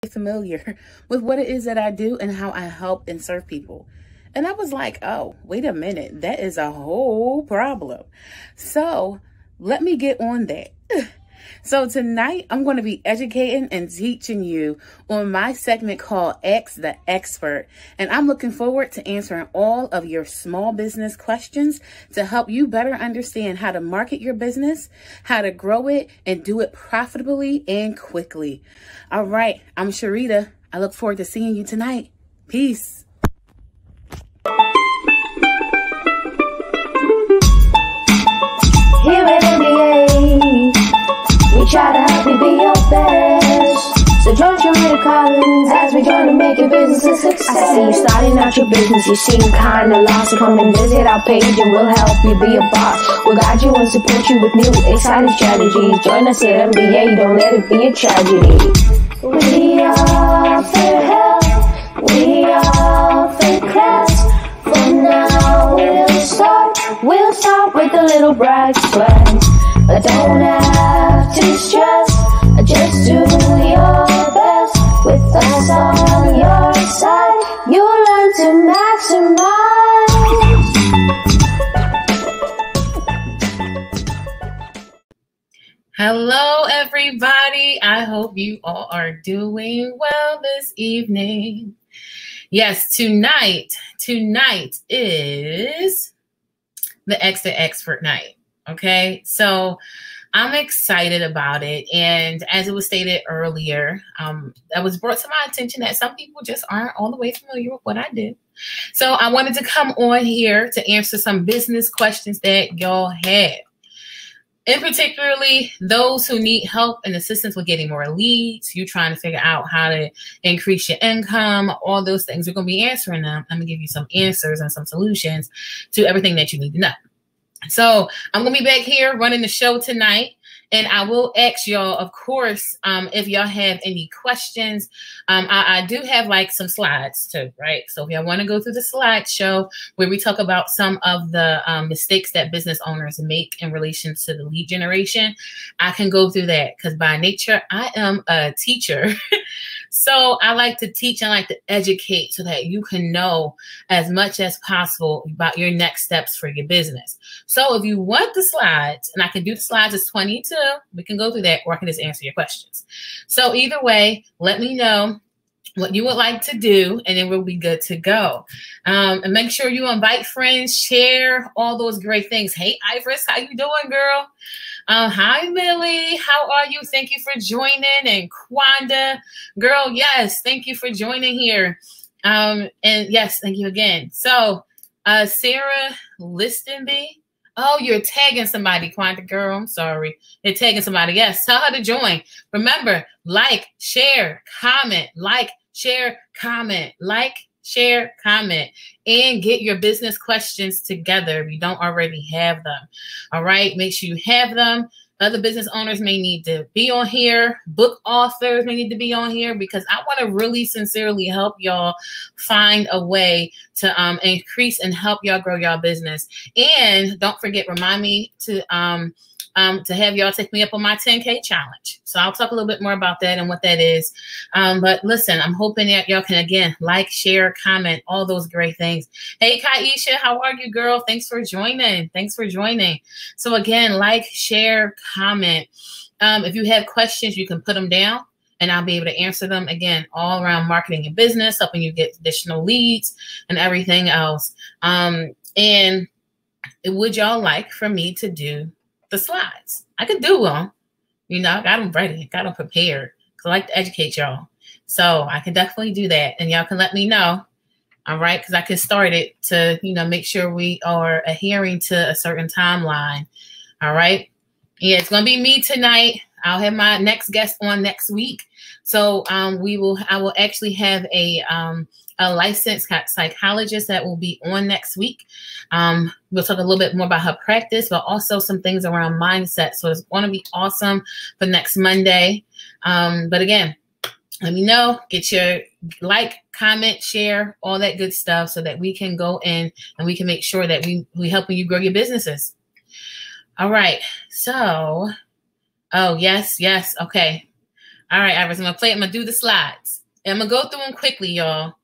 familiar with what it is that I do and how I help and serve people. And I was like, oh, wait a minute, that is a whole problem. So let me get on that. So tonight I'm going to be educating and teaching you on my segment called Ask the Expert. And I'm looking forward to answering all of your small business questions to help you better understand how to market your business, how to grow it, and do it profitably and quickly. All right, I'm Sharita. I look forward to seeing you tonight. Peace. Here at MBA, we try to help you be your best. So join Sharita Collins as we try to make your business a success. I see you starting out your business, you seem kinda lost. So come and visit our page and we'll help you be a boss. We'll guide you and support you with new exciting strategies. Join us at MBA, don't let it be a tragedy. We offer help, we offer class. From now we'll start with a little bright splash. But don't have to stress, just do your best. With us on your side, you'll learn to maximize. Hello, everybody. I hope you all are doing well this evening. Yes, tonight is the Ask the Expert night. Okay, so I'm excited about it. And as it was stated earlier, that was brought to my attention that some people just aren't all the way familiar with what I do. So I wanted to come on here to answer some business questions that y'all have. And particularly those who need help and assistance with getting more leads, you trying to figure out how to increase your income, all those things. We're going to be answering them. I'm going to give you some answers and some solutions to everything that you need to know. So I'm going to be back here running the show tonight. And I will ask y'all, of course, if y'all have any questions. I do have like some slides too, right? So if y'all want to go through the slideshow where we talk about some of the mistakes that business owners make in relation to the lead generation, I can go through that because by nature, I am a teacher. So I like to teach and like to educate so that you can know as much as possible about your next steps for your business. So if you want the slides, and I can do the slides as 22, we can go through that, or I can just answer your questions. So either way, let me know what you would like to do, and then we'll be good to go. And make sure you invite friends, share all those great things. Hey, Iris, how you doing, girl? Hi, Millie. How are you? Thank you for joining. And Kwanda, girl, yes, thank you for joining here. And yes, thank you again. So, Sarah Listenby. Oh, you're tagging somebody, Kwanda, girl. I'm sorry. You're tagging somebody. Yes, tell her to join. Remember, like, share, comment, like, share, comment, like, share, comment, and get your business questions together if you don't already have them. All right, make sure you have them. Other business owners may need to be on here. Book authors may need to be on here because I want to really sincerely help y'all find a way to increase and help y'all grow y'all business. And don't forget, remind me to have y'all take me up on my 10K challenge. So I'll talk a little bit more about that and what that is. But listen, I'm hoping that y'all can, again, like, share, comment, all those great things. Hey, Kaisha, how are you, girl? Thanks for joining. Thanks for joining. So again, like, share, comment. If you have questions, you can put them down and I'll be able to answer them, again, all around marketing your business, helping you get additional leads and everything else. And would y'all like for me to do the slides? I could do them, you know, got them ready, got them prepared, because I like to educate y'all. So I can definitely do that, and y'all can let me know, all right, because I can start it to, you know, make sure we are adhering to a certain timeline, all right? Yeah, it's going to be me tonight. I'll have my next guest on next week. So I will actually have a licensed psychologist that will be on next week. We'll talk a little bit more about her practice, but also some things around mindset. So it's going to be awesome for next Monday. But again, let me know, get your like, comment, share, all that good stuff so that we can go in and we can make sure that we helping you grow your businesses. All right. So, oh, yes. Okay. All right, Iris, I'm going to do the slides. And I'm going to go through them quickly, y'all.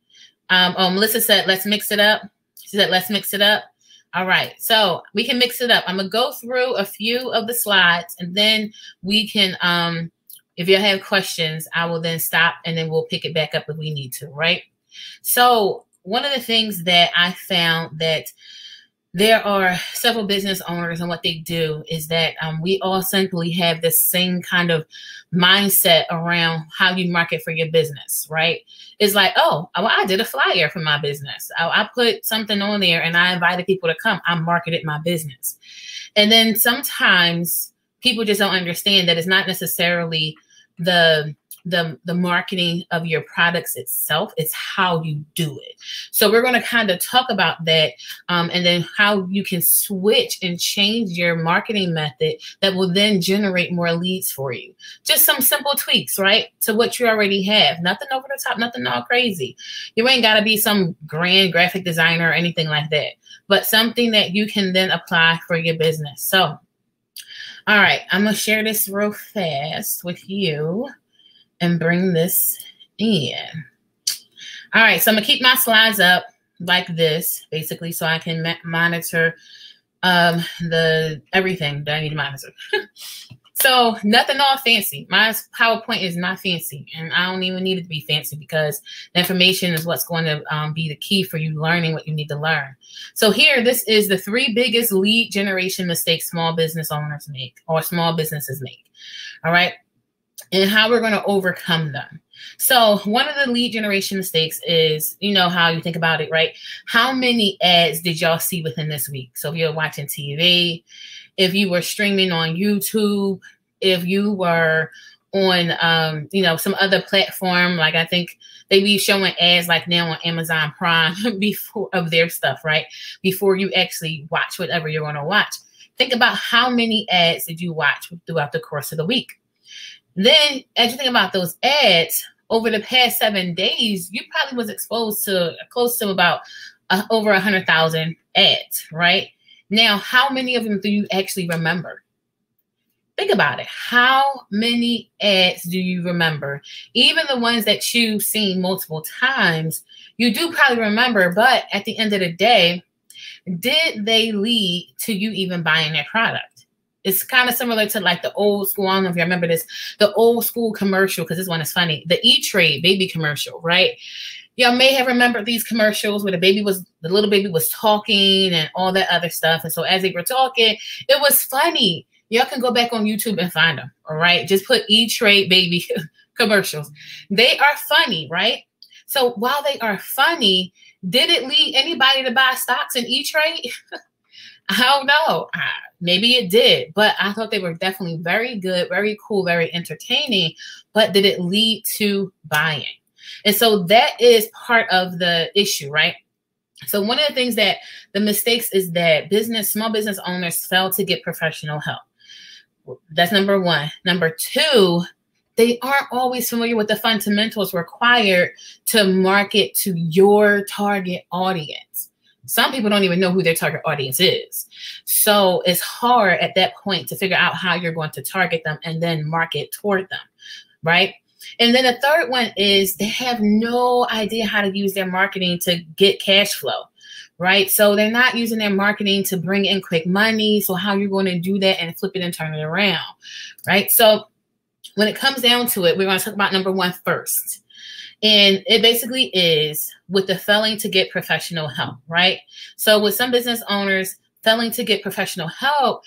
Melissa said, let's mix it up. She said, let's mix it up. All right, so we can mix it up. I'm going to go through a few of the slides, and then we can, if you have questions, I will then stop, and then we'll pick it back up if we need to, right? So one of the things that I found that there are several business owners, and what they do is that we all simply have this same kind of mindset around how you market for your business, right? It's like, oh, well, I did a flyer for my business. I put something on there and I invited people to come. I marketed my business. And then sometimes people just don't understand that it's not necessarily the marketing of your products itself, it's how you do it. So we're going to kind of talk about that, and then how you can switch and change your marketing method that will then generate more leads for you. Just some simple tweaks, right, to what you already have. Nothing over the top, nothing all crazy. You ain't got to be some grand graphic designer or anything like that, but something that you can then apply for your business. So, all right, I'm going to share this real fast with you and bring this in. All right, so I'm gonna keep my slides up like this, basically, so I can monitor the everything that I need to monitor. So nothing all fancy. My PowerPoint is not fancy, and I don't even need it to be fancy because the information is what's going to be the key for you learning what you need to learn. So here, this is the 3 biggest lead generation mistakes small business owners make, or small businesses make. All right. And how we're going to overcome them. So one of the lead generation mistakes is, you know how you think about it, right? How many ads did y'all see within this week? So if you're watching TV, if you were streaming on YouTube, if you were on, you know, some other platform, like I think they be showing ads like now on Amazon Prime before of their stuff, right? Before you actually watch whatever you're going to watch. Think about how many ads did you watch throughout the course of the week. Then, as you think about those ads, over the past 7 days, you probably was exposed to close to about over 100,000 ads, right? Now, how many of them do you actually remember? Think about it. How many ads do you remember? Even the ones that you've seen multiple times, you do probably remember, but at the end of the day, did they lead to you even buying their product? It's kind of similar to like the old school, I don't know if you remember this, the old school commercial, because this one is funny, the E-Trade baby commercial, right? Y'all may have remembered these commercials where the little baby was talking and all that other stuff. And so as they were talking, it was funny. Y'all can go back on YouTube and find them, all right? Just put E-Trade baby commercials. They are funny, right? So while they are funny, did it lead anybody to buy stocks in E-Trade? I don't know. Maybe it did, but I thought they were definitely very good, very cool, very entertaining. But did it lead to buying? And so that is part of the issue, right? So one of the things that the mistakes is that small business owners fail to get professional help. That's number 1. Number 2, they aren't always familiar with the fundamentals required to market to your target audience. Some people don't even know who their target audience is. So it's hard at that point to figure out how you're going to target them and then market toward them, right? And then the third one is they have no idea how to use their marketing to get cash flow, right? So they're not using their marketing to bring in quick money. So how you're going to do that and flip it and turn it around, right? So when it comes down to it, we're going to talk about number 1 first. And it basically is with the failing to get professional help, right? So with some business owners failing to get professional help,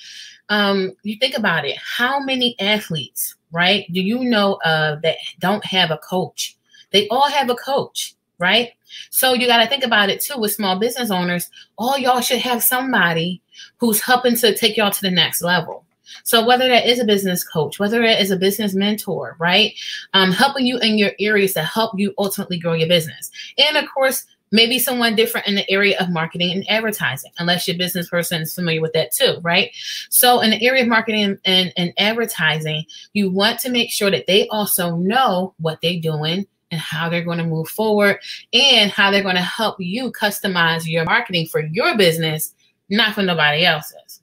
you think about it. How many athletes, right, do you know of that don't have a coach? They all have a coach, right? So you got to think about it too with small business owners. All y'all should have somebody who's helping to take y'all to the next level. So whether that is a business coach, whether that is a business mentor, right? Helping you in your areas to help you ultimately grow your business. And of course, maybe someone different in the area of marketing and advertising, unless your business person is familiar with that too, right? So in the area of marketing and advertising, you want to make sure that they also know what they're doing and how they're going to move forward and how they're going to help you customize your marketing for your business, not for nobody else's.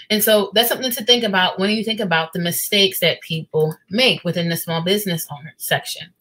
And so that's something to think about when you think about the mistakes that people make within the small business owner section.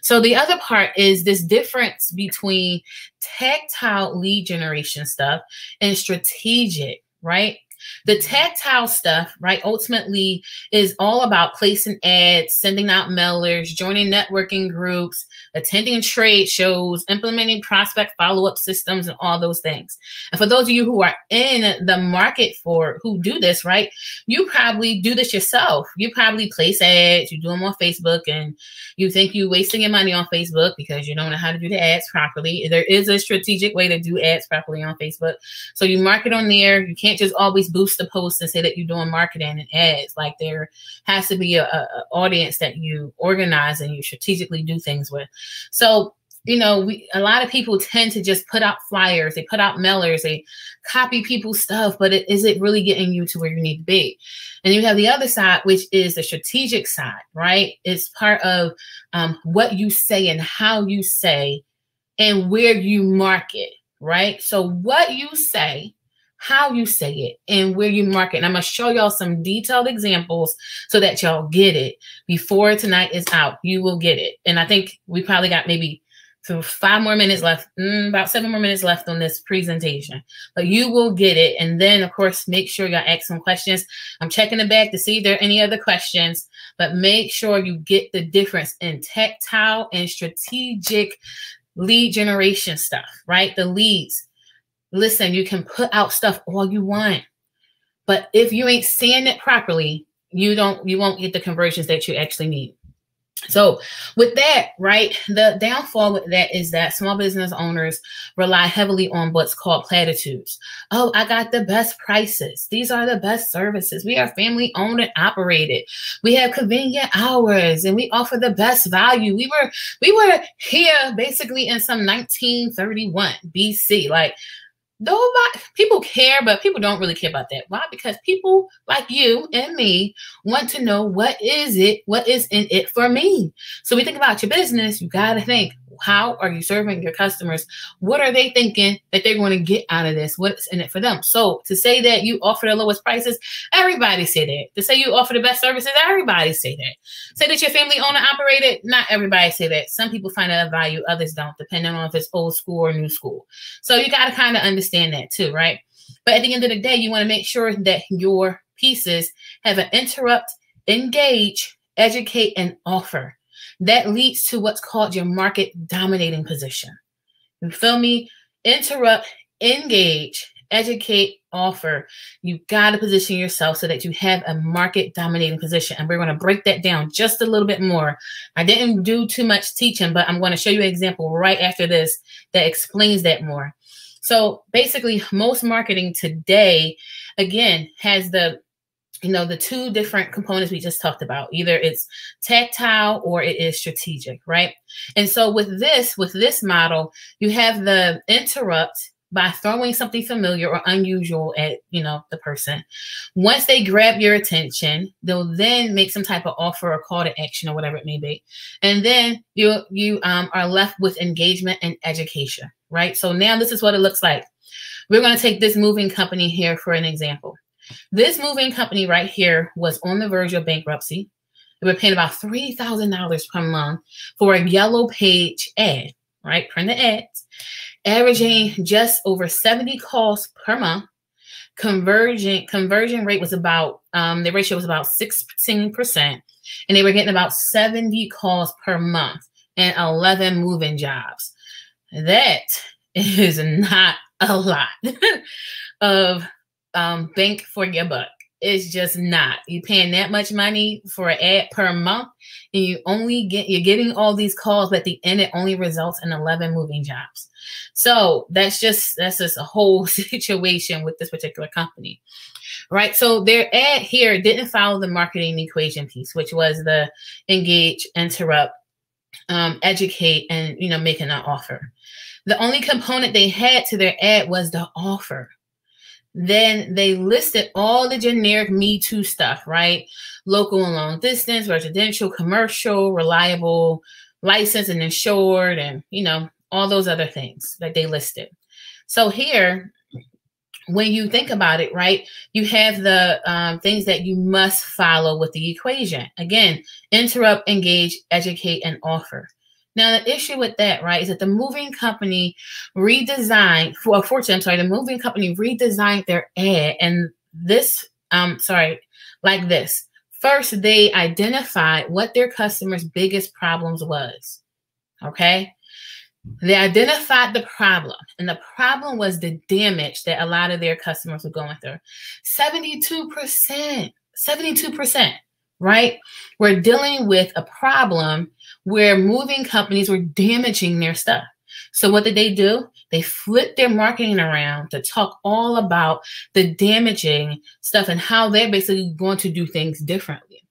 So the other part is this difference between tactile lead generation stuff and strategic, right? The tactile stuff, right, ultimately is all about placing ads, sending out mailers, joining networking groups, attending trade shows, implementing prospect follow-up systems, and all those things. And for those of you who are in the market for who do this, right, you probably do this yourself. You probably place ads, you do them on Facebook, and you think you're wasting your money on Facebook because you don't know how to do the ads properly. There is a strategic way to do ads properly on Facebook. So you market on there. You can't just always boost the post and say that you're doing marketing and ads. Like there has to be a audience that you organize and you strategically do things with. So, you know, a lot of people tend to just put out flyers, they put out mailers, they copy people's stuff, but is it really getting you to where you need to be? And you have the other side, which is the strategic side, right? It's part of what you say and how you say and where you market, right? So what you say, how you say it, and where you market. And I'm going to show y'all some detailed examples so that y'all get it before tonight is out. You will get it. And I think we probably got maybe 5 more minutes left, about 7 more minutes left on this presentation. But you will get it. And then, of course, make sure y'all ask some questions. I'm checking the back to see if there are any other questions. But make sure you get the difference in tactile and strategic lead generation stuff, right? The leads. Listen, you can put out stuff all you want, but if you ain't saying it properly, you won't get the conversions that you actually need. So with that, right, the downfall with that is that small business owners rely heavily on what's called platitudes. Oh, I got the best prices. These are the best services. We are family owned and operated. We have convenient hours and we offer the best value. We were here basically in some 1931 BC. Like, nobody, people care, but people don't really care about that. Why? Because people like you and me want to know what is in it for me. So we think about your business, you got to think, how are you serving your customers? What are they thinking that they're going to get out of this? What's in it for them? So to say that you offer the lowest prices, everybody say that. To say you offer the best services, everybody say that. Say that you're family owned and operated, not everybody say that. Some people find that of value, others don't, depending on if it's old school or new school. So you got to kind of understand that too, right? But at the end of the day, you want to make sure that your pieces have an interrupt, engage, educate, and offer. That leads to what's called your market dominating position. You feel me? Interrupt, engage, educate, offer. You got to position yourself so that you have a market dominating position. And we're going to break that down just a little bit more. I didn't do too much teaching, but I'm going to show you an example right after this that explains that more. So basically, most marketing today, again, has the two different components we just talked about. Either it's tactile or it is strategic, right? And so with this model, you have the interrupt by throwing something familiar or unusual at, the person. Once they grab your attention, they'll then make some type of offer or call to action or whatever it may be. And then you are left with engagement and education, right? So now this is what it looks like. We're going to take this moving company here for an example. This moving company right here was on the verge of bankruptcy. They were paying about $3,000 per month for a yellow page ad, right? Print the ads, averaging just over 70 calls per month. Conversion rate was about, the ratio was about 16%, and they were getting about 70 calls per month and 11 moving jobs. That is not a lot of bank for your buck. It's just not. You're paying that much money for an ad per month, and you're getting all these calls, but at the end it only results in 11 moving jobs. So that's just a whole situation with this particular company, right? So their ad here didn't follow the marketing equation piece, which was the engage, interrupt, educate, and making an offer. The only component they had to their ad was the offer. Then they listed all the generic Me Too stuff, right? Local and long distance, residential, commercial, reliable, licensed and insured, and all those other things that they listed. So here, when you think about it, right, you have the things that you must follow with the equation. Again, interrupt, engage, educate, and offer. Now, the issue with that, right, is that the moving company redesigned, the moving company redesigned their ad, and this, like this. First, they identified what their customers' biggest problems was, okay? They identified the problem, and the problem was the damage that a lot of their customers were going through. 72%, right? We're dealing with a problem where moving companies were damaging their stuff. So what did they do? They flipped their marketing around to talk all about the damaging stuff and how they're basically going to do things differently.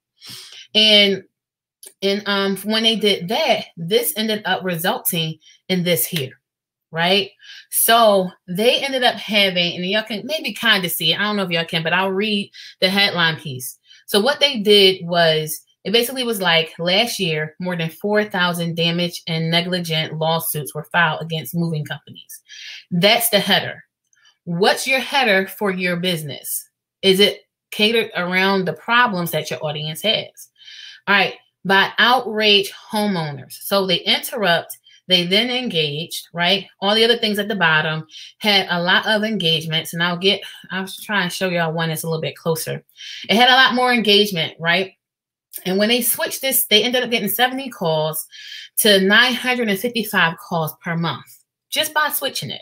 And when they did that, this ended up resulting in this here, right? So they ended up having, and y'all can maybe kind of see it. I don't know if y'all can, but I'll read the headline piece. So what they did was, it basically was like last year, more than 4,000 damage and negligent lawsuits were filed against moving companies. That's the header. What's your header for your business? Is it catered around the problems that your audience has? All right, by outrage homeowners. So they interrupt, they then engaged, right? All the other things at the bottom had a lot of engagements, and I'll try and show y'all one that's a little bit closer. It had a lot more engagement, right? And when they switched this, they ended up getting 70 calls to 955 calls per month just by switching it.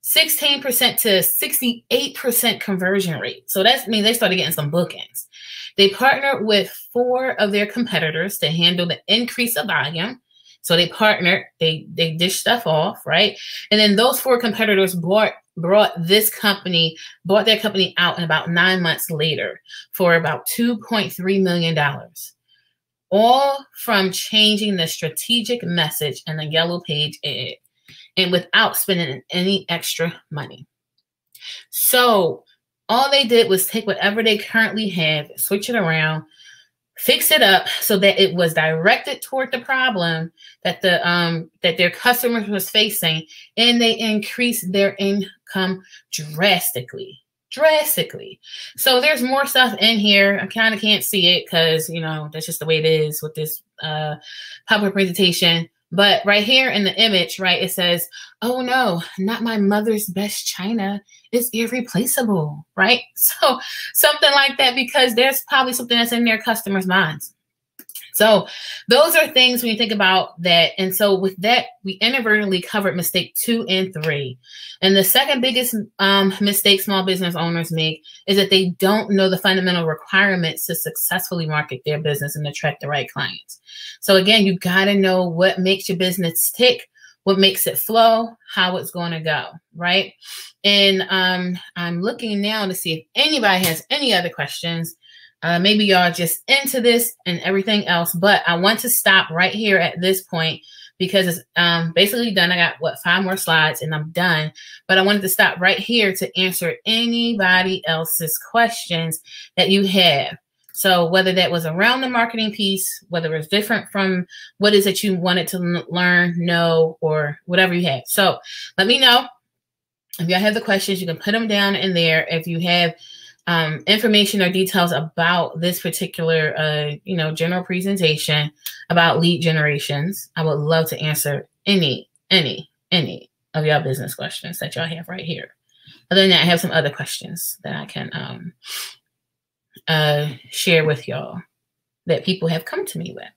16% to 68% conversion rate. So that means they started getting some bookings. They partnered with 4 of their competitors to handle the increase of volume. So they partnered, they dished stuff off, right? And then those 4 competitors bought their company out in about 9 months later for about $2.3 million. All from changing the strategic message in the Yellow Page ad and without spending any extra money. So all they did was take whatever they currently have, switch it around, fix it up so that it was directed toward the problem that that their customers was facing, and they increased their income drastically. So there's more stuff in here. I kind of can't see it because, you know, that's just the way it is with this PowerPoint presentation. But right here in the image, right, it says, "Oh no, not my mother's best china. It's irreplaceable," right? So something like that, because there's probably something that's in their customers' minds. So those are things when you think about that. And so with that, we inadvertently covered mistake 2 and 3. And the second biggest mistake small business owners make is that they don't know the fundamental requirements to successfully market their business and attract the right clients. So again, you got to know what makes your business tick, what makes it flow, how it's going to go, right? And I'm looking now to see if anybody has any other questions. Maybe y'all just into this and everything else, but I want to stop right here at this point because it's basically done. I got 5 more slides and I'm done, but I wanted to stop right here to answer anybody else's questions that you have. So whether that was around the marketing piece, whether it's different from what is it you wanted to learn, know, or whatever you have. So let me know if y'all have the questions. You can put them down in there. If you have information or details about this particular, general presentation about lead generations, I would love to answer any of y'all business questions that y'all have right here. Other than that, I have some other questions that I can share with y'all that people have come to me with.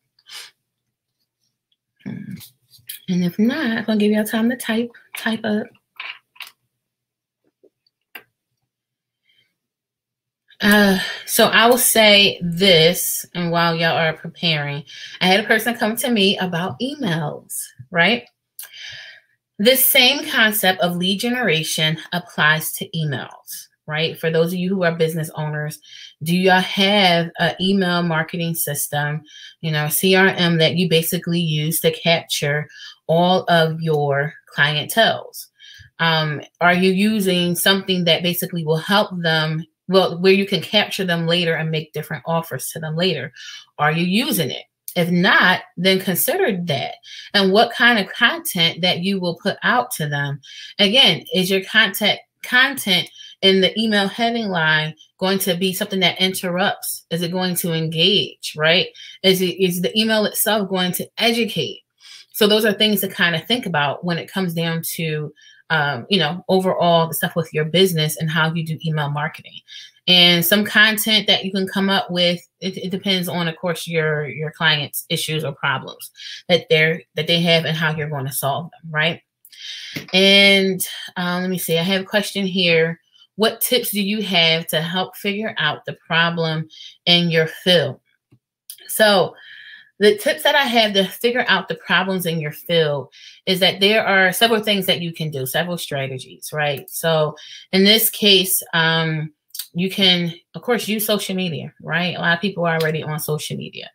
And if not, I'm gonna give y'all time to type up. So I will say this, and while y'all are preparing, I had a person come to me about emails, right? This same concept of lead generation applies to emails, right? For those of you who are business owners, do y'all have an email marketing system, CRM that you basically use to capture all of your clienteles? Are you using something that basically will help them, where you can capture them later and make different offers to them later? Are you using it? If not, then consider that. And what kind of content that you will put out to them. Again, is your content in the email heading line going to be something that interrupts? Is it going to engage, right? Is the email itself going to educate? So those are things to kind of think about when it comes down to, you know, overall the stuff with your business and how you do email marketing. And some content that you can come up with, it depends on, of course, your client's issues or problems that they have and how you're going to solve them, right? And let me see, I have a question here. What tips do you have to help figure out the problem in your field? So the tips that I have to figure out the problems in your field is that there are several things that you can do, several strategies, right? So in this case, you can, of course, use social media, right? A lot of people are already on social media.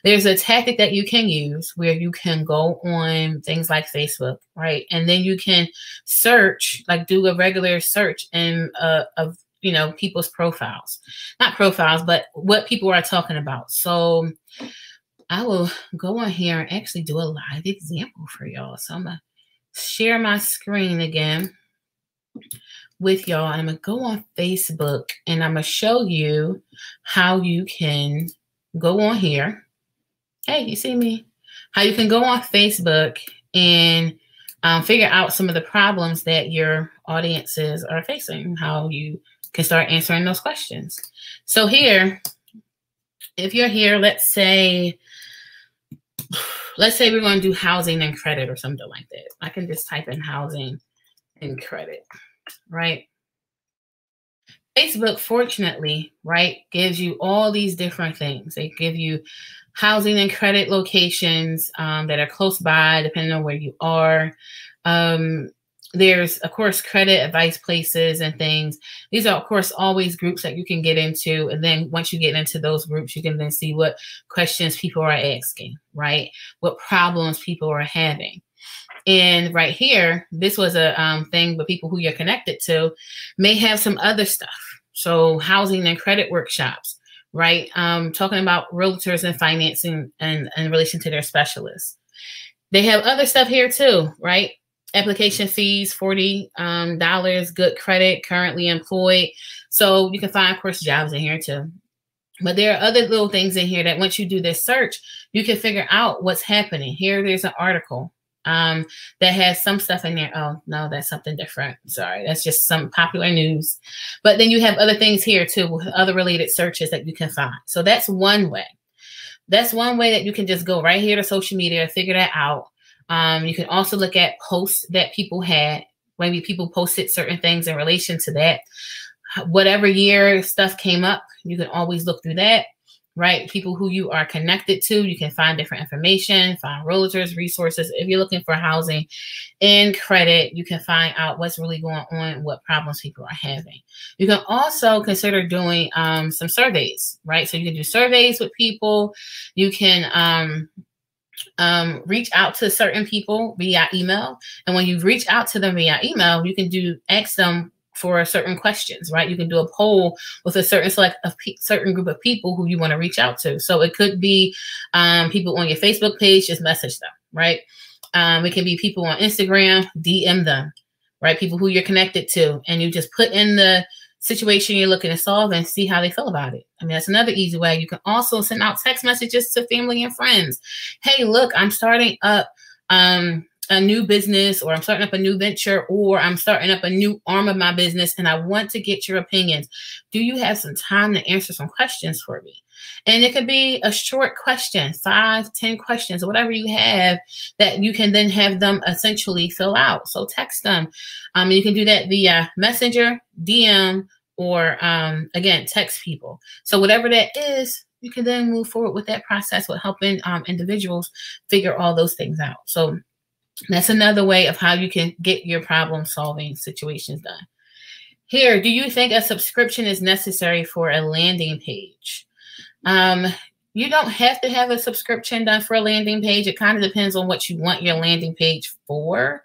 There's a tactic that you can use where you can go on things like Facebook, right? And then you can search, like do a regular search in of, you know, people's profiles, not profiles, but what people are talking about. So I will go on here and actually do a live example for y'all. So I'm going to share my screen again with y'all. I'm going to go on Facebook and I'm going to show you how you can go on here. Hey, you see me? How you can go on Facebook and figure out some of the problems that your audiences are facing, how you can start answering those questions. So here, if you're here, let's say we're going to do housing and credit or something like that. I can just type in housing and credit, right? Facebook, fortunately, right, gives you all these different things. They give you housing and credit locations that are close by, depending on where you are. There's, of course, credit advice places and things. These are, of course, always groups that you can get into. And then once you get into those groups, you can then see what questions people are asking, right? What problems people are having. And right here, this was a thing, but people who you're connected to may have some other stuff. So housing and credit workshops, right? Talking about realtors and financing and in relation to their specialists. They have other stuff here too, right? Application fees, $40, good credit, currently employed. So you can find, of course, jobs in here too. But there are other little things in here that once you do this search, you can figure out what's happening. Here, there's an article that has some stuff in there. Oh, no, that's something different. Sorry, that's just some popular news. But then you have other things here too, with other related searches that you can find. So that's one way. That's one way that you can just go right here to social media, figure that out. You can also look at posts that people had. Maybe people posted certain things in relation to that. Whatever year stuff came up, you can always look through that, right? People who you are connected to, you can find different information, find realtors, resources. If you're looking for housing and credit, you can find out what's really going on, what problems people are having. You can also consider doing some surveys, right? So you can do surveys with people. You can reach out to certain people via email. And when you reach out to them via email, you can ask them for certain questions, right? You can do a poll with a certain group of people who you want to reach out to. So it could be people on your Facebook page, just message them, right? It can be people on Instagram, DM them, right? People who you're connected to, and you just put in the situation you're looking to solve and see how they feel about it. I mean, that's another easy way. You can also send out text messages to family and friends. Hey, look, I'm starting up a new business, or I'm starting up a new venture, or I'm starting up a new arm of my business, and I want to get your opinions. Do you have some time to answer some questions for me? And it could be a short question, 5, 10 questions, whatever you have that you can then have them essentially fill out. So text them. You can do that via Messenger, DM, or again, text people. So whatever that is, you can then move forward with that process with helping individuals figure all those things out. So that's another way of how you can get your problem solving situations done. Here, do you think a subscription is necessary for a landing page? You don't have to have a subscription done for a landing page. It kind of depends on what you want your landing page for.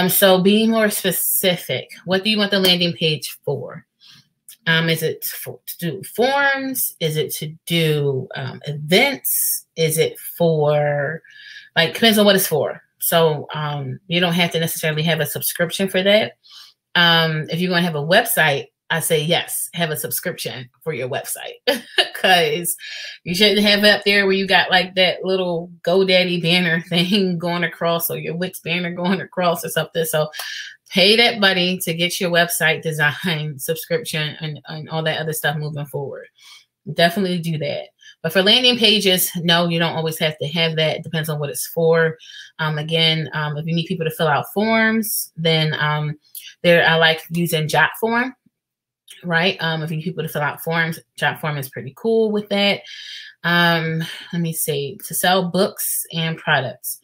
So be more specific. What do you want the landing page for? Is it to do forms? Is it to do events? Is it for, like, depends on what it's for. So you don't have to necessarily have a subscription for that. If you're going to have a website, I say yes, have a subscription for your website, because you shouldn't have it up there where you got like that little GoDaddy banner thing going across, or your Wix banner going across or something. So pay that money to get your website design, subscription, and all that other stuff moving forward. Definitely do that. But for landing pages, no, you don't always have to have that. It depends on what it's for. Again, if you need people to fill out forms, then I like using JotForm. Right. If you need people to fill out forms, JotForm is pretty cool with that. Let me see, to sell books and products.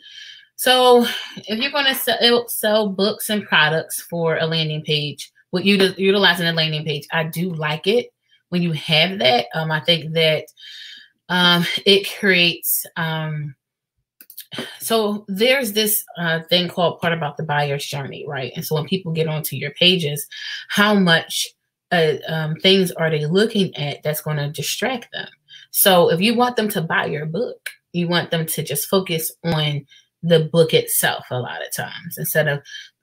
So if you're going to sell books and products for a landing page, with utilizing a landing page, I do like it when you have that. I think that it creates, so there's this thing called Part About the Buyer's Journey, right? And so when people get onto your pages, how much things are they looking at that's going to distract them? So if you want them to buy your book, you want them to just focus on the book itself a lot of times instead of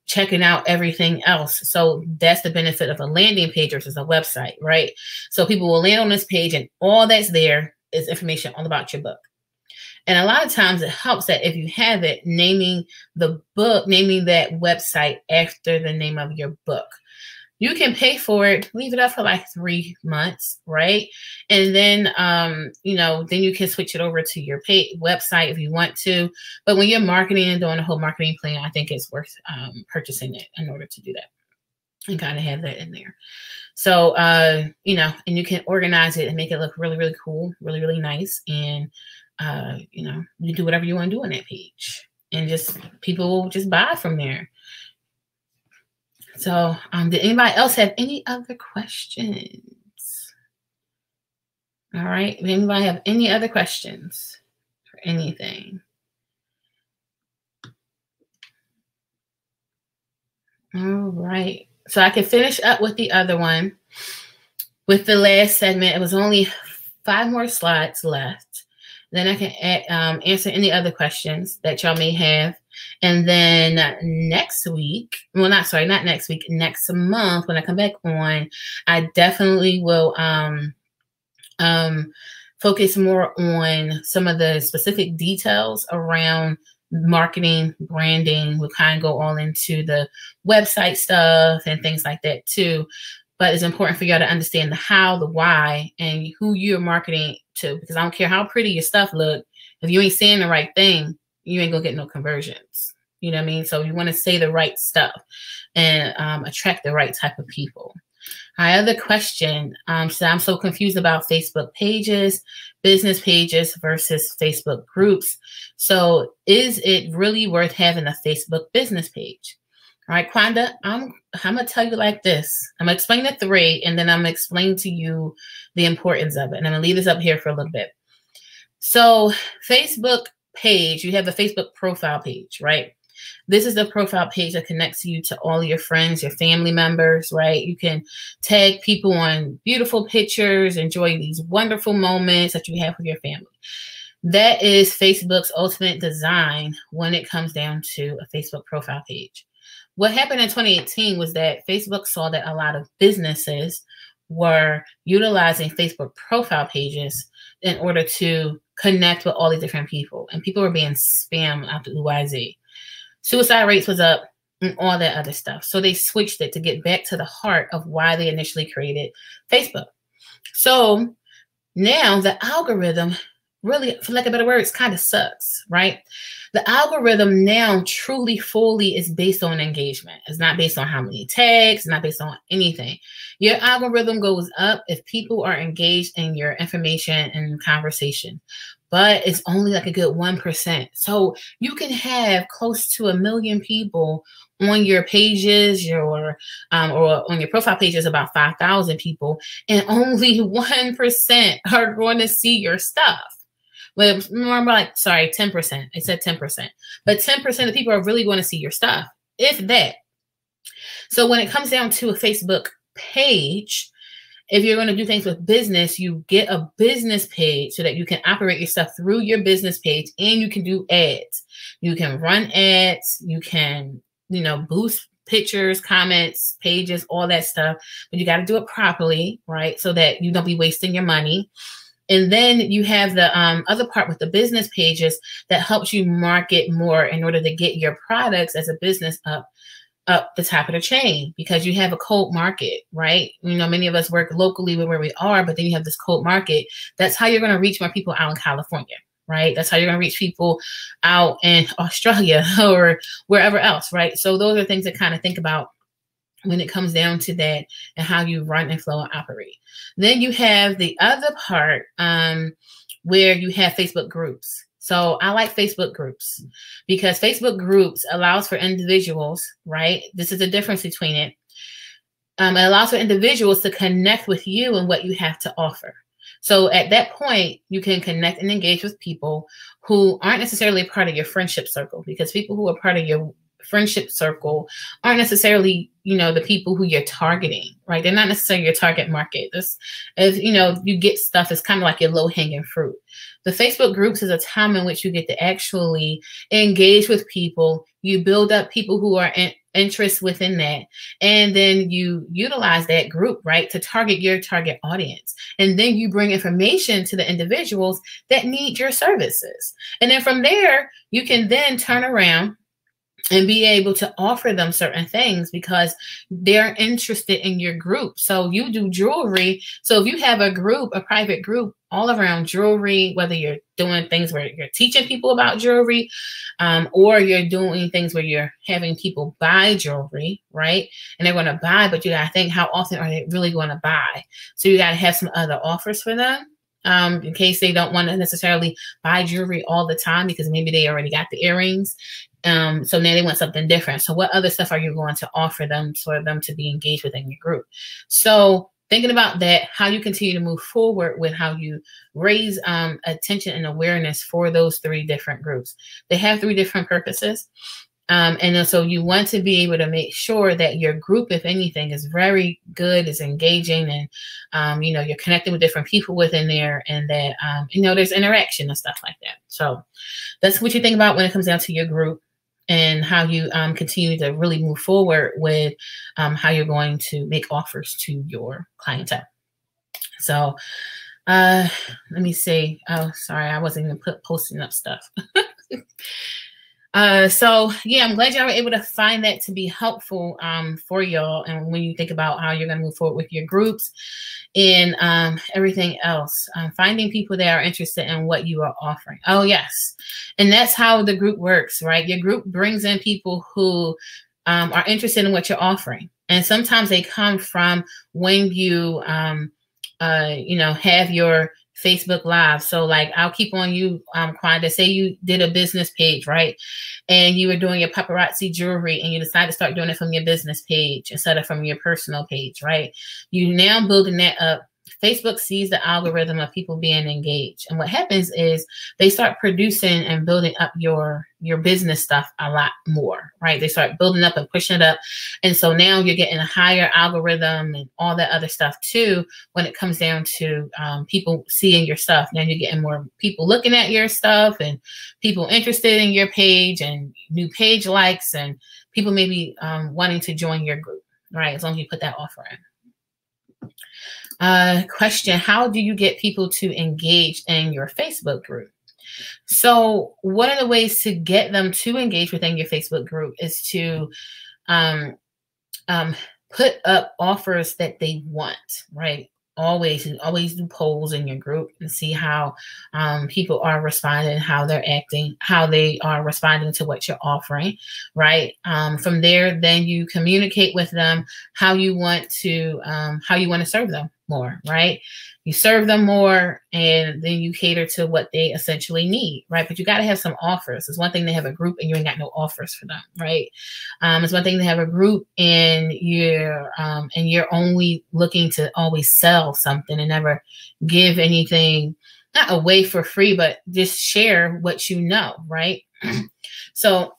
checking out everything else. So that's the benefit of a landing page versus a website, right? So people will land on this page and all that's there is information all about your book. And a lot of times it helps that if you have it, naming the book, naming that website after the name of your book. You can pay for it, leave it up for like 3 months, right? And then, then you can switch it over to your website if you want to. But when you're marketing and doing a whole marketing plan, I think it's worth purchasing it in order to do that and kind of have that in there. So, and you can organize it and make it look really, really cool, really, really nice. And, you do whatever you want to do on that page, and just people will just buy from there. So, did anybody else have any other questions? All right. Did anybody have any other questions for anything? All right. So I can finish up with the other one. With the last segment, it was only 5 more slides left. Then I can answer any other questions that y'all may have. And then next week, well, not next week, next month, when I come back on, I definitely will focus more on some of the specific details around marketing, branding. We'll kind of go all into the website stuff and things like that too. But it's important for y'all to understand the how, the why, and who you're marketing to, because I don't care how pretty your stuff look. If you ain't saying the right thing, you ain't gonna get no conversions. You know what I mean? So you want to say the right stuff and attract the right type of people. My other question, so I'm so confused about Facebook pages, business pages versus Facebook groups. So is it really worth having a Facebook business page? All right, Quanda, I'm going to tell you like this. I'm going to explain the 3, and then I'm going to explain to you the importance of it. And I'm going to leave this up here for a little bit. So Facebook page, you have a Facebook profile page, right? This is the profile page that connects you to all your friends, your family members, right? You can tag people on beautiful pictures, enjoy these wonderful moments that you have with your family. That is Facebook's ultimate design when it comes down to a Facebook profile page. What happened in 2018 was that Facebook saw that a lot of businesses were utilizing Facebook profile pages in order to connect with all these different people. And people were being spammed out the UIZ. Suicide rates was up and all that other stuff. So they switched it to get back to the heart of why they initially created Facebook. So now the algorithm really, for lack of better words, kind of sucks, right? The algorithm now truly, fully is based on engagement. It's not based on how many tags, it's not based on anything. Your algorithm goes up if people are engaged in your information and conversation, but it's only like a good 1%. So you can have close to 1 million people on your pages, or on your profile pages, about 5,000 people, and only 1% are going to see your stuff. Well, remember, like, sorry, 10%. I said 10%. But 10% of people are really going to see your stuff, if that. So when it comes down to a Facebook page, if you're going to do things with business, you get a business page so that you can operate your stuff through your business page, and you can do ads. You can run ads. You can, boost pictures, comments, pages, all that stuff, but you got to do it properly, right? So that you don't be wasting your money. And then you have the other part with the business pages that helps you market more in order to get your products as a business up the top of the chain, because you have a cold market, right? You know, many of us work locally where we are, but then you have this cold market. That's how you're going to reach more people out in California, right? That's how you're going to reach people out in Australia or wherever else, right? So those are things to kind of think about when it comes down to that and how you run and flow and operate. Then you have the other part where you have Facebook groups. So I like Facebook groups because Facebook groups allows for individuals, right? This is the difference between it. It allows for individuals to connect with you and what you have to offer. So at that point, you can connect and engage with people who aren't necessarily a part of your friendship circle, because people who are part of your friendship circle aren't necessarily, you know, the people who you're targeting, right? They're not necessarily your target market. This, as you know, you get stuff, it's kind of like your low-hanging fruit. The Facebook groups is a time in which you get to actually engage with people. You build up people who are interest within that, and then you utilize that group, right, to target your target audience. And then you bring information to the individuals that need your services. And then from there, you can then turn around and be able to offer them certain things because they're interested in your group. So you do jewelry. So if you have a group, a private group all around jewelry, whether you're doing things where you're teaching people about jewelry, or you're doing things where you're having people buy jewelry, right? And they're going to buy, but you got to think, how often are they really going to buy? So you got to have some other offers for them. In case they don't want to necessarily buy jewelry all the time because maybe they already got the earrings. So now they want something different. So what other stuff are you going to offer them for them to be engaged within your group? So thinking about that, how you continue to move forward with how you raise attention and awareness for those three different groups. They have three different purposes. And so you want to be able to make sure that your group, if anything, is very good, is engaging, and, you know, you're connecting with different people within there, and that, you know, there's interaction and stuff like that. So that's what you think about when it comes down to your group and how you continue to really move forward with how you're going to make offers to your clientele. So let me see. Oh, sorry, I wasn't even posting up stuff. So yeah, I'm glad y'all were able to find that to be helpful for y'all. And when you think about how you're going to move forward with your groups and everything else, finding people that are interested in what you are offering. Oh yes. And that's how the group works, right? Your group brings in people who are interested in what you're offering. And sometimes they come from when you, you know, have your Facebook Live. So like, I'll keep on you, Quanda, say you did a business page, right? And you were doing your paparazzi jewelry and you decided to start doing it from your business page instead of from your personal page, right? You now building that up. Facebook sees the algorithm of people being engaged. And what happens is they start producing and building up your business stuff a lot more, right? They start building up and pushing it up. And so now you're getting a higher algorithm and all that other stuff too, when it comes down to people seeing your stuff. Now you're getting more people looking at your stuff and people interested in your page and new page likes and people maybe wanting to join your group, right? As long as you put that offer in. Question, how do you get people to engage in your Facebook group? So one of the ways to get them to engage within your Facebook group is to put up offers that they want, right? Always do polls in your group and see how people are responding, how they're acting, how they are responding to what you're offering, right? From there, then you communicate with them how you want to serve them more, right? You serve them more and then you cater to what they essentially need, right? But you got to have some offers. It's one thing to have a group and you ain't got no offers for them, right? It's one thing to have a group and you're only looking to always sell something and never give anything, not away for free, but just share what you know, right? So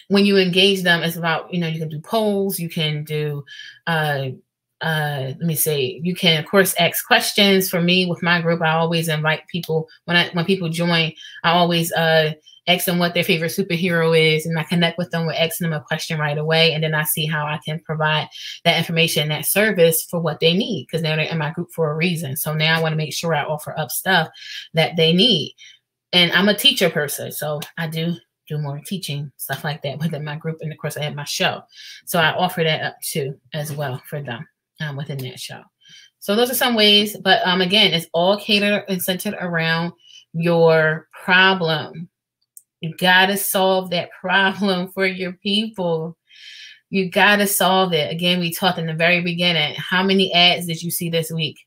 when you engage them, it's about, you know, you can do polls, you can do let me see, you can of course ask questions. For me with my group, I always invite people when people join, I always ask them what their favorite superhero is, and I connect with them with asking them a question right away, and then I see how I can provide that information, that service for what they need, because now they're in my group for a reason. So now I want to make sure I offer up stuff that they need. And I'm a teacher person, so I do more teaching stuff like that within my group, and of course I have my show, so I offer that up too as well for them within that show. So those are some ways, but again, it's all catered and centered around your problem. You got to solve that problem for your people. You got to solve it. Again, we talked in the very beginning, how many ads did you see this week?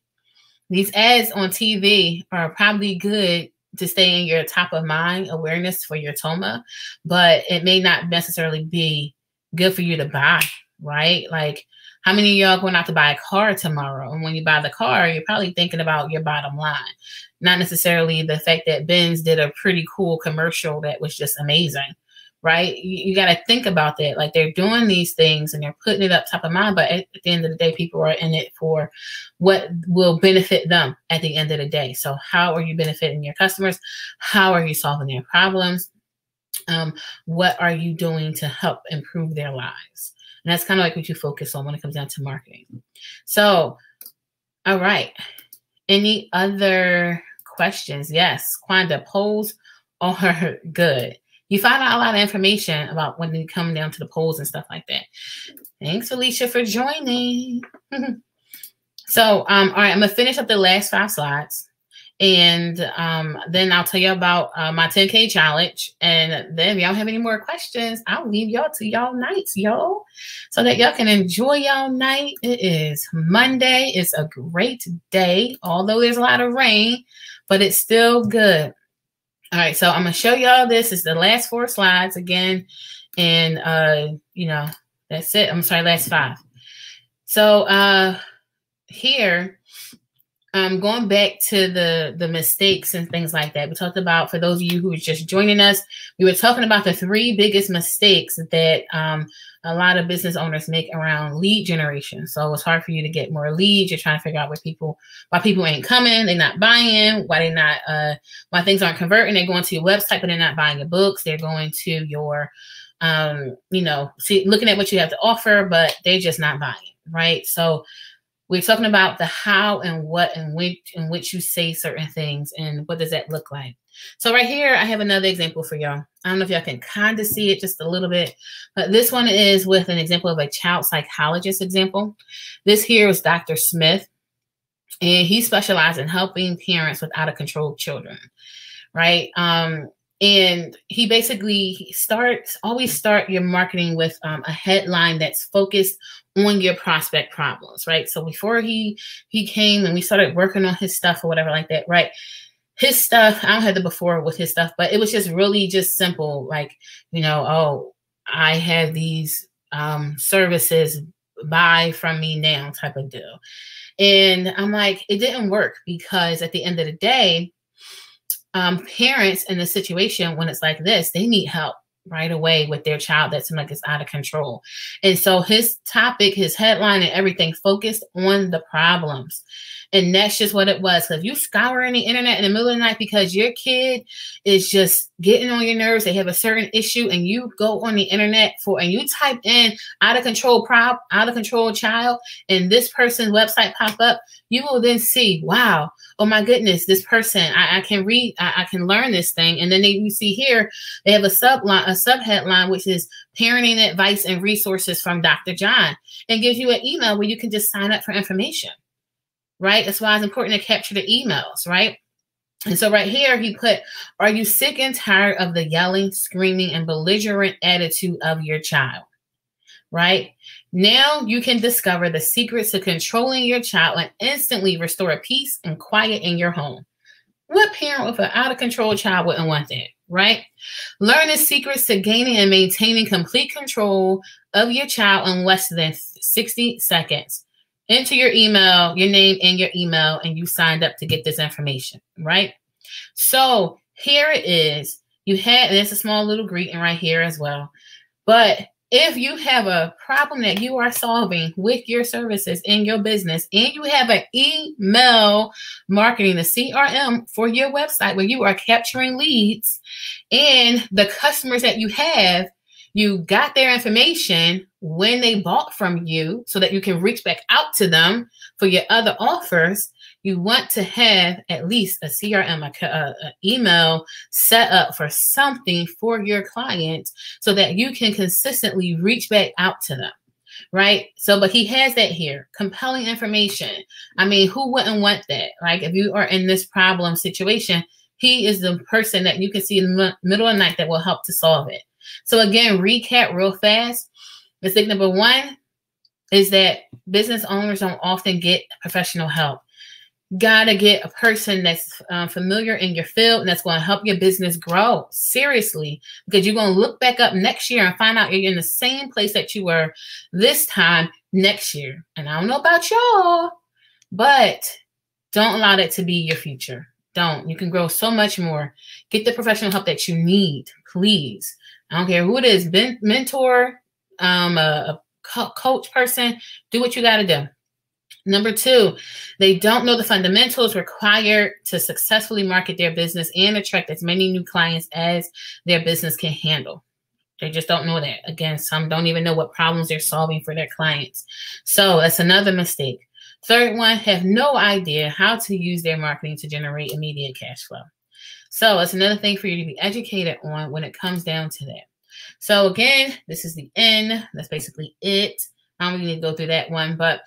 These ads on TV are probably good to stay in your top of mind awareness for your TOMA, but it may not necessarily be good for you to buy, right? Like, how many of y'all going out to buy a car tomorrow? And when you buy the car, you're probably thinking about your bottom line, not necessarily the fact that Benz did a pretty cool commercial that was just amazing, right? You got to think about that. Like, they're doing these things and they're putting it up top of mind, but at the end of the day, people are in it for what will benefit them at the end of the day. So how are you benefiting your customers? How are you solving their problems? What are you doing to help improve their lives? And that's kind of like what you focus on when it comes down to marketing. So, all right. Any other questions? Yes, Quanda, polls are good. You find out a lot of information about when you come down to the polls and stuff like that. Thanks, Felicia, for joining. So, all right, I'm going to finish up the last 5 slides. And then I'll tell you about my 10K challenge. And then if y'all have any more questions, I'll leave y'all to y'all nights, y'all, so that y'all can enjoy y'all night. It is Monday. It's a great day, although there's a lot of rain, but it's still good. All right, so I'm going to show y'all this. It's the last 4 slides again. And, you know, that's it. I'm sorry, last 5. So here, going back to the mistakes and things like that, we talked about, for those of you who are just joining us, we were talking about the 3 biggest mistakes that a lot of business owners make around lead generation. So it's hard for you to get more leads. You're trying to figure out why people ain't coming, they're not buying, why things aren't converting. They're going to your website, but they're not buying your books. They're going to your, looking at what you have to offer, but they're just not buying, right? So we're talking about the how and what and in which you say certain things, and what does that look like. So right here, I have another example for y'all. I don't know if y'all can kind of see it just a little bit, but this one is with an example of a child psychologist example. This here is Dr. Smith, and he specializes in helping parents with out of control children, right? And he basically always start your marketing with a headline that's focused on your prospect problems, right? So before he came and we started working on his stuff or whatever like that, right? His stuff, I don't have the before with his stuff, but it was just really just simple. Like, oh, I have these services, buy from me now type of deal. And I'm like, it didn't work, because at the end of the day, parents in a situation when it's like this, they need help right away with their child that's like it's out of control. And so his topic, his headline and everything focused on the problems. And that's just what it was. Because if you scouring the internet in the middle of the night because your kid is just getting on your nerves, they have a certain issue, and you go on the internet and you type in out of control child, and this person's website pop up, you will then see, wow, oh my goodness, this person, I can read, I can learn this thing. And then you see here, they have a subheadline, which is parenting advice and resources from Dr. John, and gives you an email where you can just sign up for information, right? That's why it's important to capture the emails, right? And so right here, he put, are you sick and tired of the yelling, screaming, and belligerent attitude of your child, right? Now you can discover the secrets to controlling your child and instantly restore peace and quiet in your home. What parent with an out-of-control child wouldn't want that, right? Learn the secrets to gaining and maintaining complete control of your child in less than 60 seconds. Enter your email, your name and your email, and you signed up to get this information, right? So here it is. You had, and it's a small little greeting right here as well. But if you have a problem that you are solving with your services in your business and you have an email marketing, the CRM for your website where you are capturing leads, and the customers that you have, you got their information when they bought from you so that you can reach back out to them for your other offers, you want to have at least a CRM, a email set up for something for your clients so that you can consistently reach back out to them, right? So, but he has that here, compelling information. I mean, who wouldn't want that? Like if you are in this problem situation, he is the person that you can see in the middle of the night that will help to solve it. So again, recap real fast. Mistake number one is that business owners don't often get professional help. Gotta get a person that's familiar in your field and that's going to help your business grow. Seriously, because you're going to look back up next year and find out you're in the same place that you were this time next year. And I don't know about y'all, but don't allow that to be your future. Don't. You can grow so much more. Get the professional help that you need, please. I don't care who it is, mentor, a coach person, do what you got to do. Number two, they don't know the fundamentals required to successfully market their business and attract as many new clients as their business can handle. They just don't know that. Again, some don't even know what problems they're solving for their clients. So that's another mistake. Third one, have no idea how to use their marketing to generate immediate cash flow. So it's another thing for you to be educated on when it comes down to that. So again, this is the end. That's basically it. I don't really need to go through that one, but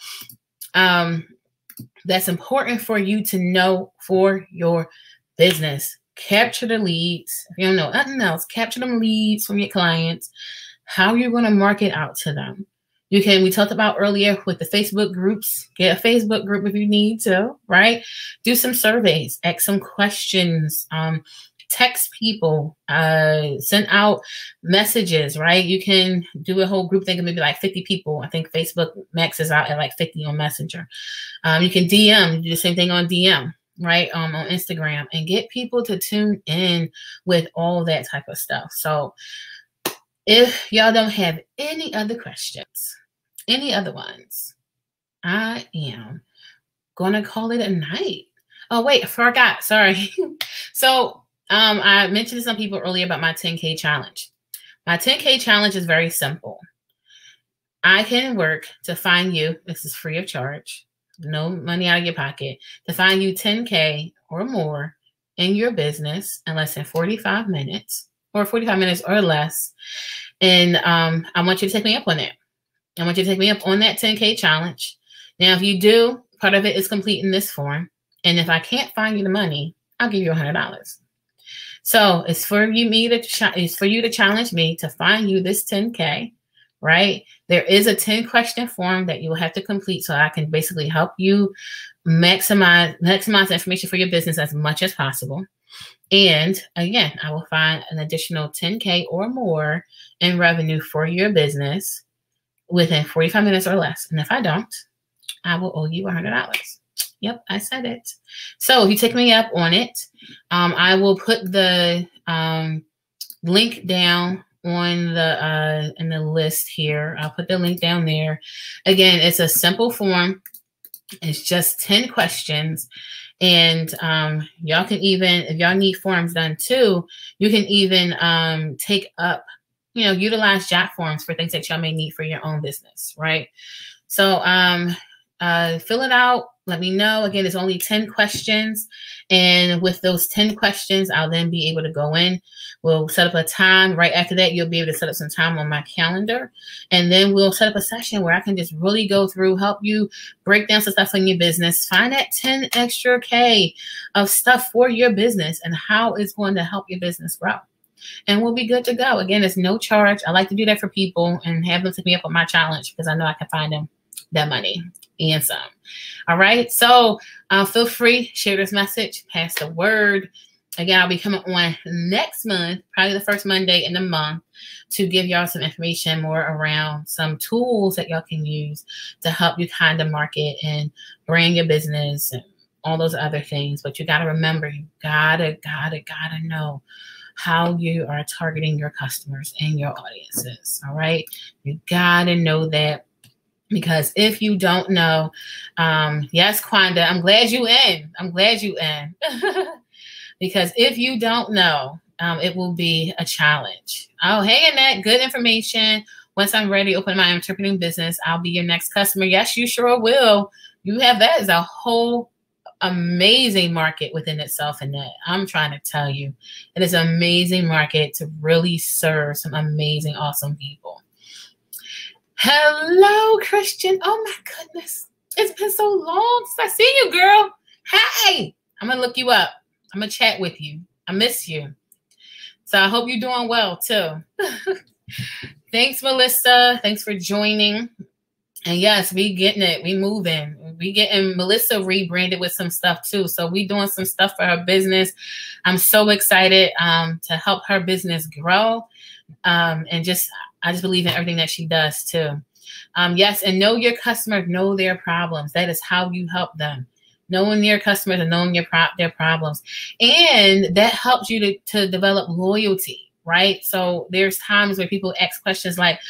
that's important for you to know for your business. Capture the leads. If you don't know nothing else, capture them leads from your clients, how you're going to market out to them. You can, we talked about earlier with the Facebook groups, get a Facebook group if you need to, right? Do some surveys, ask some questions, text people, send out messages, right? You can do a whole group thing of maybe like 50 people. I think Facebook maxes out at like 50 on Messenger. You can DM, do the same thing on DM, right? On Instagram, and get people to tune in with all that type of stuff. So if y'all don't have any other questions, any other ones, I am going to call it a night. Oh, wait, I forgot. Sorry. So I mentioned to some people earlier about my 10K challenge. My 10K challenge is very simple. I can work to find you, this is free of charge, no money out of your pocket, to find you 10K or more in your business in less than 45 minutes or 45 minutes or less. And I want you to take me up on that. I want you to take me up on that 10K challenge. Now, if you do, part of it is completing this form. And if I can't find you the money, I'll give you $100. So it's for you to challenge me to find you this 10K, right? There is a 10-question form that you will have to complete so I can basically help you maximize the information for your business as much as possible. And again, I will find an additional 10K or more in revenue for your business within 45 minutes or less. And if I don't, I will owe you $100. Yep, I said it. So if you take me up on it, I will put the link down on the in the list here. I'll put the link down there. Again, it's a simple form. It's just 10 questions. And y'all can even, if y'all need forms done too, you can even take up, utilize Jot forms for things that y'all may need for your own business, right? So fill it out. Let me know. Again, it's only 10 questions. And with those 10 questions, I'll then be able to go in. We'll set up a time. Right after that, you'll be able to set up some time on my calendar. And then we'll set up a session where I can just really go through, help you break down some stuff in your business, find that 10 extra K of stuff for your business and how it's going to help your business grow. And we'll be good to go. Again, it's no charge. I like to do that for people and have them take me up on my challenge because I know I can find them that money and some. All right. So feel free, share this message, pass the word. Again, I'll be coming on next month, probably the first Monday in the month, to give y'all some information more around some tools that y'all can use to help you kind of market and brand your business and all those other things. But you got to remember, you gotta know how you are targeting your customers and your audiences. All right. You got to know that, because if you don't know, yes, Quanda, I'm glad you in. I'm glad you in. Because if you don't know, it will be a challenge. Oh, hey, Annette, good information. Once I'm ready to open my interpreting business, I'll be your next customer. Yes, you sure will. You have that as a whole amazing market within itself, Annette. I'm trying to tell you, it is an amazing market to really serve some amazing, awesome people. Hello, Christian. Oh, my goodness. It's been so long since I seen you, girl. Hey, I'm going to look you up. I'm going to chat with you. I miss you. So I hope you're doing well, too. Thanks, Melissa. Thanks for joining. And yes, we getting it. We moving. We getting Melissa rebranded with some stuff, too. So we doing some stuff for her business. I'm so excited to help her business grow. And I just believe in everything that she does, too. Yes, and know your customers, know their problems. That is how you help them. Knowing your customers and knowing their problems. And that helps you to develop loyalty, right? So there's times where people ask questions like,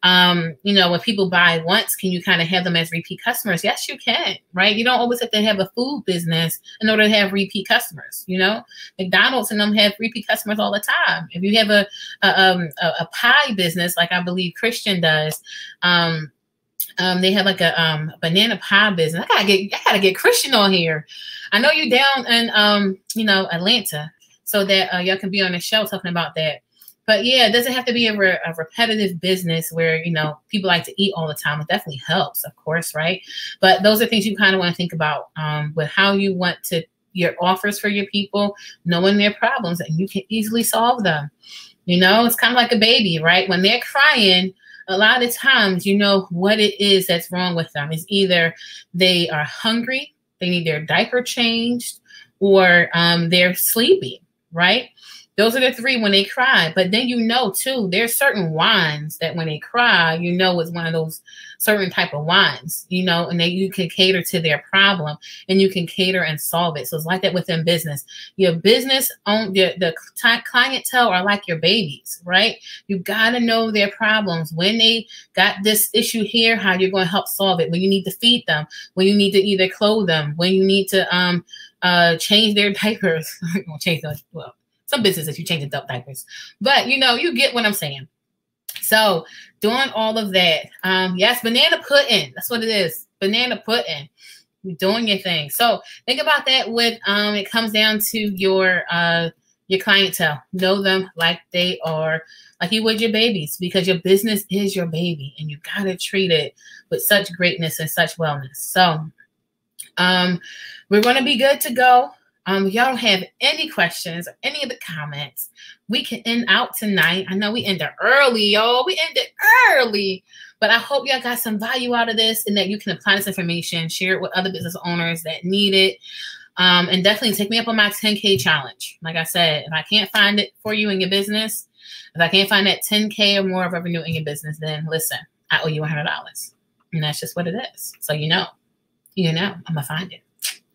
when people buy once, can you kind of have them as repeat customers? Yes, you can, right? You don't always have to have a food business in order to have repeat customers. McDonald's and them have repeat customers all the time. If you have a pie business, like I believe Christian does, they have like a banana pie business. I gotta get Christian on here. I know you down in Atlanta, so that y'all can be on the show talking about that. But yeah, it doesn't have to be a repetitive business where people like to eat all the time. It definitely helps, of course, right? But those are things you kind of want to think about with how you want your offers for your people, knowing their problems, and you can easily solve them. It's kind of like a baby, right? When they're crying, a lot of times, what it is that's wrong with them. It's either they are hungry, they need their diaper changed, or they're sleepy, right? Those are the three when they cry. But then too, there's certain whines that when they cry, it's one of those certain type of whines, and that you can cater to their problem and you can cater and solve it. So it's like that within business. Your business, the clientele are like your babies, right? You got to know their problems. When they got this issue here, how you're going to help solve it. When you need to feed them, when you need to either clothe them, when you need to change their diapers. Some businesses you change adult diapers, but you get what I'm saying. So doing all of that. Yes, banana pudding. That's what it is. Banana pudding. You're doing your thing. So think about that with it comes down to your clientele. Know them like they are, like you would your babies, because your business is your baby and you gotta treat it with such greatness and such wellness. So we're gonna be good to go. If y'all don't have any questions or any of the comments, we can end out tonight. I know we ended early, y'all. We ended early. But I hope y'all got some value out of this and that you can apply this information, share it with other business owners that need it. And definitely take me up on my 10K challenge. Like I said, if I can't find it for you in your business, if I can't find that 10K or more of revenue in your business, then listen, I owe you $100. And that's just what it is. So I'm going to find it.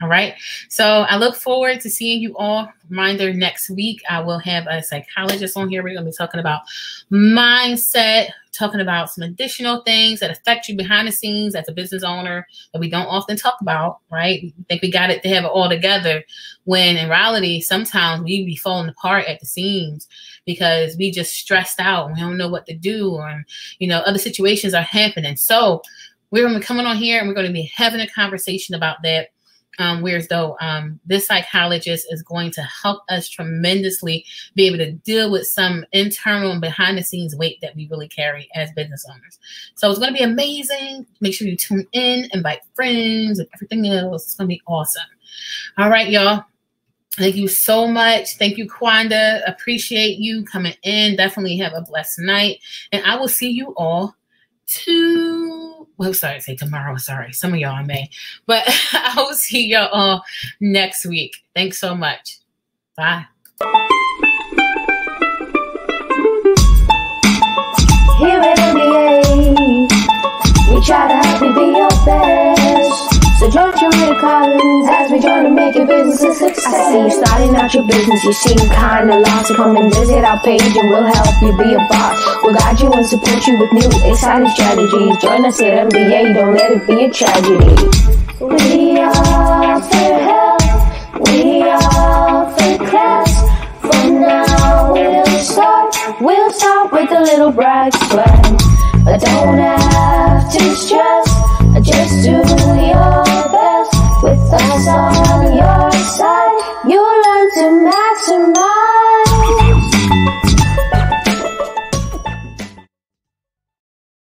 All right. So I look forward to seeing you all. Reminder, next week, I will have a psychologist on here. We're going to be talking about mindset, talking about some additional things that affect you behind the scenes as a business owner that we don't often talk about, right? We think we got it to have it all together, when in reality, sometimes we be falling apart at the seams because we just stressed out and we don't know what to do, or, other situations are happening. So we're going to be coming on here and we're going to be having a conversation about that. Whereas though this psychologist is going to help us tremendously be able to deal with some internal and behind the scenes weight that we really carry as business owners. So it's going to be amazing. Make sure you tune in, invite friends and everything else. It's going to be awesome. All right, y'all. Thank you so much. Thank you, Quanda. Appreciate you coming in. Definitely have a blessed night. And I will see you all tomorrow. Sorry. Some of y'all I may. But I will see y'all all next week. Thanks so much. Bye. Here at NBA, we try to help you be your best. So don't you Collins as we try to make your business a success. I see you starting out your business, you seem kinda lost. So come and visit our page and we'll help you be a boss. We'll guide you and support you with new exciting strategies. Join us at MBA, don't let it be a tragedy. We offer help, we offer class. For now we'll start with a little brag swag, but don't have to stress.